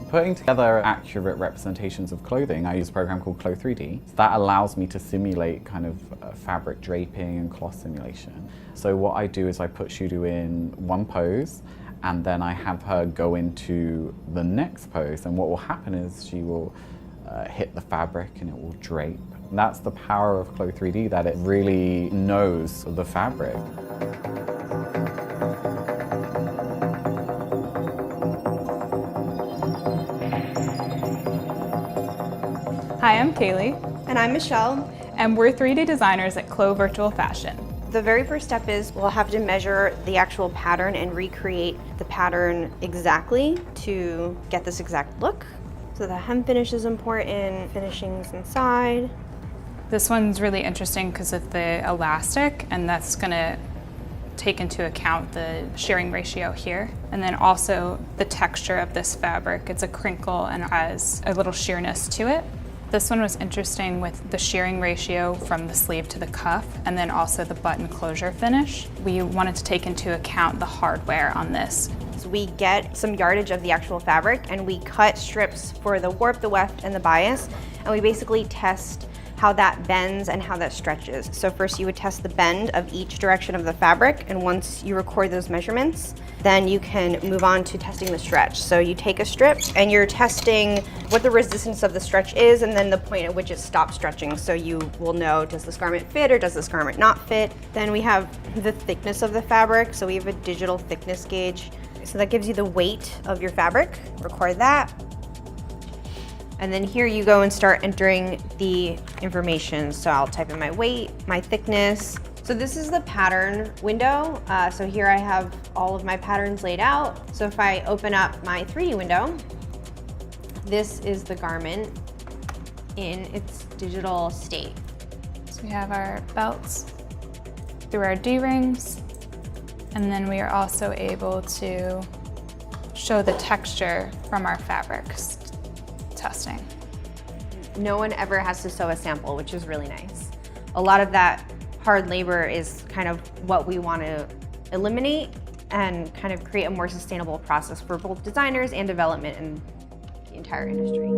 putting together accurate representations of clothing, I use a program called Clo 3D. That allows me to simulate kind of fabric draping and cloth simulation. So what I do is I put Shudu in one pose, and then I have her go into the next pose, and what will happen is she will hit the fabric and it will drape. And that's the power of Clo 3D, that it really knows the fabric. Hi, I'm Kaylee. And I'm Michelle. And we're 3D designers at Clo Virtual Fashion. The very first step is we'll have to measure the actual pattern and recreate the pattern exactly to get this exact look. So the hem finish is important, finishings inside. This one's really interesting because of the elastic, and that's going to take into account the shearing ratio here. And then also the texture of this fabric. It's a crinkle and has a little sheerness to it. This one was interesting with the shearing ratio from the sleeve to the cuff, and then also the button closure finish. We wanted to take into account the hardware on this. So we get some yardage of the actual fabric and we cut strips for the warp, the weft, and the bias, and we basically test how that bends and how that stretches. So first you would test the bend of each direction of the fabric, and once you record those measurements, then you can move on to testing the stretch. So you take a strip and you're testing what the resistance of the stretch is, and then the point at which it stops stretching. So you will know, does this garment fit or does this garment not fit? Then we have the thickness of the fabric. So we have a digital thickness gauge. So that gives you the weight of your fabric. Record that. And then here you go and start entering the information. So I'll type in my weight, my thickness. So this is the pattern window. So here I have all of my patterns laid out. So if I open up my 3D window, this is the garment in its digital state. So we have our belts through our D-rings, and then we are also able to show the texture from our fabrics testing. No one ever has to sew a sample, which is really nice. A lot of that hard labor is kind of what we want to eliminate and kind of create a more sustainable process for both designers and development in the entire industry.